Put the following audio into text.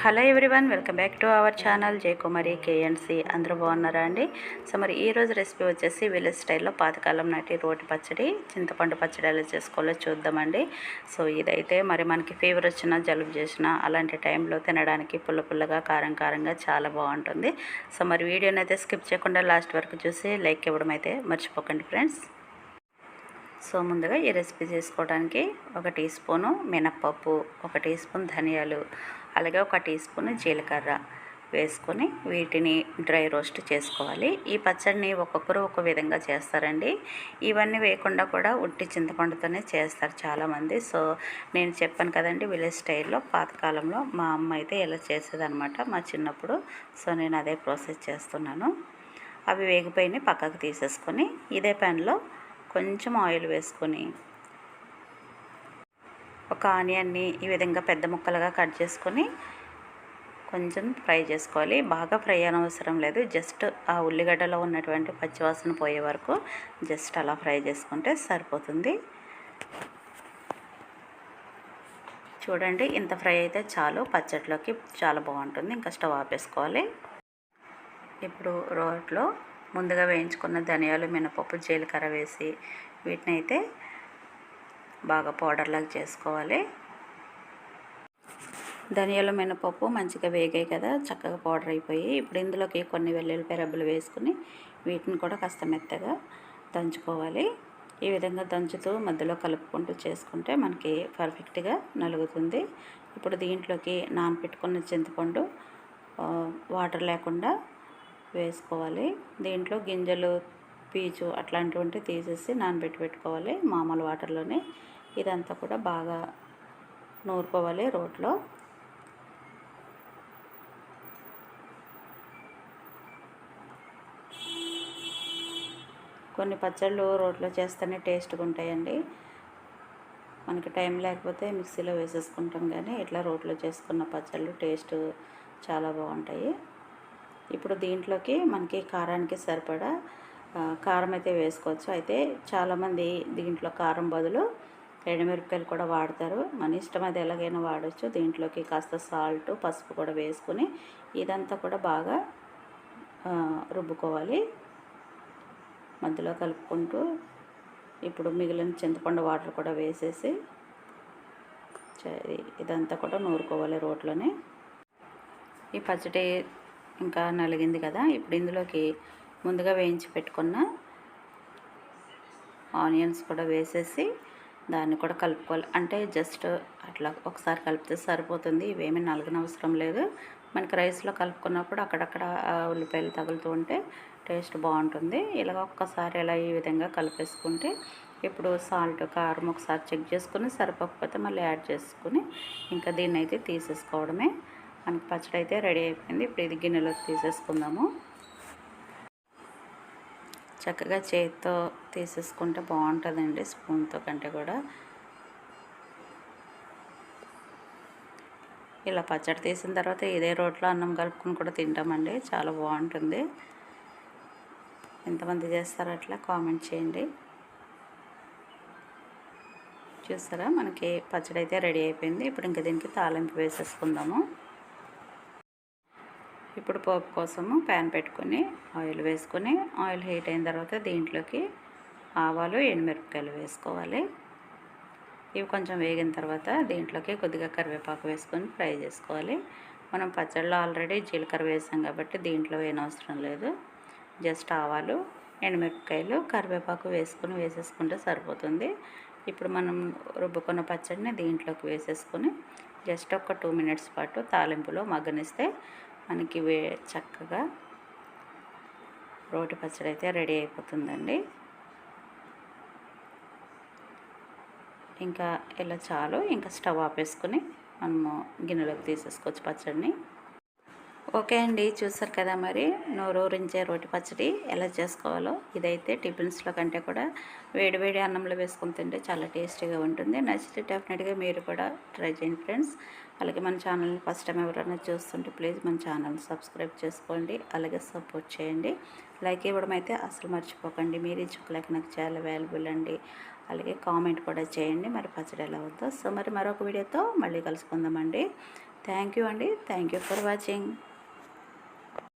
Hello everyone, welcome back to our channel Jayakumari కేఎన్సి. అందరూ బాగున్నారా అండి? సో మరి ఈరోజు రెసిపీ వచ్చేసి విలేజ్ స్టైల్లో పాతకాలం నాటి రోటి పచ్చడి, చింతపండు పచ్చడి ఎలా చేసుకోవాలో చూద్దామండి. సో ఇదైతే మరి మనకి ఫీవర్ వచ్చినా, జలుబు చేసినా అలాంటి టైంలో తినడానికి పుల్ల పుల్లగా, కారం కారంగా చాలా బాగుంటుంది. సో మరి వీడియోని అయితే స్కిప్ చేయకుండా లాస్ట్ వరకు చూసి లైక్ ఇవ్వడం అయితే మర్చిపోకండి ఫ్రెండ్స్. సో ముందుగా ఈ రెసిపీ చేసుకోవడానికి 1 టీ స్పూను మినప్పప్పు, 1 టీ స్పూన్ ధనియాలు, అలాగే 1 టీ స్పూన్ జీలకర్ర వేసుకొని వీటిని డ్రై రోస్ట్ చేసుకోవాలి. ఈ పచ్చడిని ఒక్కొక్కరు ఒక విధంగా చేస్తారండి. ఇవన్నీ వేయకుండా కూడా ఉట్టి చింతపండుతోనే చేస్తారు చాలామంది. సో నేను చెప్పాను కదండి, విలేజ్ స్టైల్లో పాతకాలంలో మా అమ్మ అయితే ఇలా చేసేదనమాట మా చిన్నప్పుడు. సో నేను అదే ప్రాసెస్ చేస్తున్నాను. అవి వేగిపోయినాయి, పక్కకు తీసేసుకొని ఇదే ప్యాన్లో కొంచెం ఆయిల్ వేసుకొని ఒక ఆనియన్ని ఈ విధంగా పెద్ద ముక్కలుగా కట్ చేసుకొని కొంచెం ఫ్రై చేసుకోవాలి. బాగా ఫ్రై అనవసరం లేదు, జస్ట్ ఆ ఉల్లిగడ్డలో ఉన్నటువంటి పచ్చివాసన పోయే వరకు జస్ట్ అలా ఫ్రై చేసుకుంటే సరిపోతుంది. చూడండి, ఇంత ఫ్రై అయితే చాలు, పచ్చడిలోకి చాలా బాగుంటుంది. ఇంకా స్టవ్ ఆపేసుకోవాలి. ఇప్పుడు రోట్లో ముందుగా వేయించుకున్న ధనియాలు, మినపప్పు, జీలకర్ర వేసి వీటిని అయితే బాగా పౌడర్లాగా చేసుకోవాలి. ధనియాలు, మినపప్పు మంచిగా వేగాయి కదా, చక్కగా పౌడర్ అయిపోయి ఇప్పుడు ఇందులోకి కొన్ని వెల్లుల్లిపాయ రెబ్బలు వేసుకుని వీటిని కూడా కాస్త మెత్తగా దంచుకోవాలి. ఈ విధంగా దంచుతూ మధ్యలో కలుపుకుంటూ చేసుకుంటే మనకి పర్ఫెక్ట్గా నలుగుతుంది. ఇప్పుడు దీంట్లోకి నానబెట్టుకున్న చింతపండు వాటర్ లేకుండా వేసుకోవాలి. దీంట్లో గింజలు, పీచు అట్లాంటివి తీసేసి నానబెట్టి పెట్టుకోవాలి మామూలు వాటర్లోనే. ఇదంతా కూడా బాగా నూరుకోవాలి రోట్లో. కొన్ని పచ్చళ్ళు రోట్లో చేస్తేనే టేస్ట్గా ఉంటాయండి. మనకి టైం లేకపోతే మిక్సీలో వేసేసుకుంటాం, కానీ ఇట్లా రోట్లో చేసుకున్న పచ్చళ్ళు టేస్ట్ చాలా బాగుంటాయి. ఇప్పుడు దీంట్లోకి మనకి కారానికి సరిపడా కారం అయితే వేసుకోవచ్చు. అయితే చాలామంది దీంట్లో కారం బదులు ఎండుమిరపకాయలు కూడా వాడతారు. మన ఇష్టం, అది ఎలాగైనా వాడచ్చు. దీంట్లోకి కాస్త సాల్ట్, పసుపు కూడా వేసుకొని ఇదంతా కూడా బాగా రుబ్బుకోవాలి మధ్యలో కలుపుకుంటూ. ఇప్పుడు మిగిలిన చింతపండు వాటర్ కూడా వేసేసి ఇదంతా కూడా నూరుకోవాలి రోట్లోనే. ఈ పచ్చడి ఇంకా నలిగింది కదా, ఇప్పుడు ఇందులోకి ముందుగా వేయించి పెట్టుకున్న ఆనియన్స్ కూడా వేసేసి దాన్ని కూడా కలుపుకోవాలి. అంటే జస్ట్ అట్లా ఒకసారి కలిపితే సరిపోతుంది, ఇవేమీ నలగనవసరం లేదు. మనకి రైస్లో కలుపుకున్నప్పుడు అక్కడక్కడ ఉల్లిపాయలు తగులుతూ ఉంటే టేస్ట్ బాగుంటుంది. ఇలా ఒక్కసారి ఇలా ఈ విధంగా కలిపేసుకుంటే ఇప్పుడు సాల్ట్, కారం ఒకసారి చెక్ చేసుకుని సరిపోకపోతే మళ్ళీ యాడ్ చేసుకుని ఇంకా దీన్ని అయితే తీసేసుకోవడమే. మనకి పచ్చడి అయితే రెడీ అయిపోయింది. ఇప్పుడు ఇది గిన్నెలోకి తీసేసుకుందాము. చక్కగా చేతితో తీసేసుకుంటే బాగుంటుందండి, స్పూన్తో కంటే కూడా. ఇలా పచ్చడి తీసిన తర్వాత ఇదే రోట్లో అన్నం కలుపుకొని కూడా తింటామండి, చాలా బాగుంటుంది. ఎంతమంది చేస్తారో అట్లా కామెంట్ చేయండి. చూస్తారా, మనకి పచ్చడి అయితే రెడీ అయిపోయింది. ఇప్పుడు ఇంకా దీనికి తాలింపు వేసేసుకుందాము. ఇప్పుడు పోపు కోసము ప్యాన్ పెట్టుకొని ఆయిల్ వేసుకొని, ఆయిల్ హీట్ అయిన తర్వాత దీంట్లోకి ఆవాలు, ఎండుమిరపకాయలు వేసుకోవాలి. ఇవి కొంచెం వేగిన తర్వాత దీంట్లోకి కొద్దిగా కరివేపాకు వేసుకొని ఫ్రై చేసుకోవాలి. మనం పచ్చడిలో ఆల్రెడీ జీలకర్ర వేసాం కాబట్టి దీంట్లో వేయనవసరం లేదు. జస్ట్ ఆవాలు, ఎండుమిరపకాయలు, కరివేపాకు వేసేసుకుంటే సరిపోతుంది. ఇప్పుడు మనం రుబ్బుకున్న పచ్చడిని దీంట్లోకి వేసేసుకొని జస్ట్ ఒక 2 మినిట్స్ పాటు తాలింపులో మగ్గనిస్తే మనకి చక్కగా రోటి పచ్చడి అయితే రెడీ అయిపోతుందండి. ఇంకా ఇలా చాలు, ఇంకా స్టవ్ ఆపేసుకొని మనము గిన్నెలోకి తీసేసుకోవచ్చు పచ్చడిని. ఓకే అండి, చూసారు కదా మరి నోరూరించే రోటి పచ్చడి ఎలా చేసుకోవాలో. ఇదైతే టిఫిన్స్లో కంటే కూడా వేడివేడి అన్నంలో వేసుకొని తింటే చాలా టేస్టీగా ఉంటుంది. నచ్చితే డెఫినెట్గా మీరు కూడా ట్రై చేయండి ఫ్రెండ్స్. అలాగే మన ఛానల్ని ఫస్ట్ టైం ఎవరైనా చూస్తుంటే ప్లీజ్ మన ఛానల్ని సబ్స్క్రైబ్ చేసుకోండి, అలాగే సపోర్ట్ చేయండి. లైక్ ఇవ్వడం అయితే అసలు మర్చిపోకండి. మీరు ఇచ్చే లైక్ నాకు చాలా వాల్యుబుల్ అండి. అలాగే కామెంట్ కూడా చేయండి మరి పచ్చడి ఎలా అవుతుందో. సో మరి మరొక వీడియోతో మళ్ళీ కలుసుకుందామండి. థ్యాంక్ యూ అండి. Thank you for watching.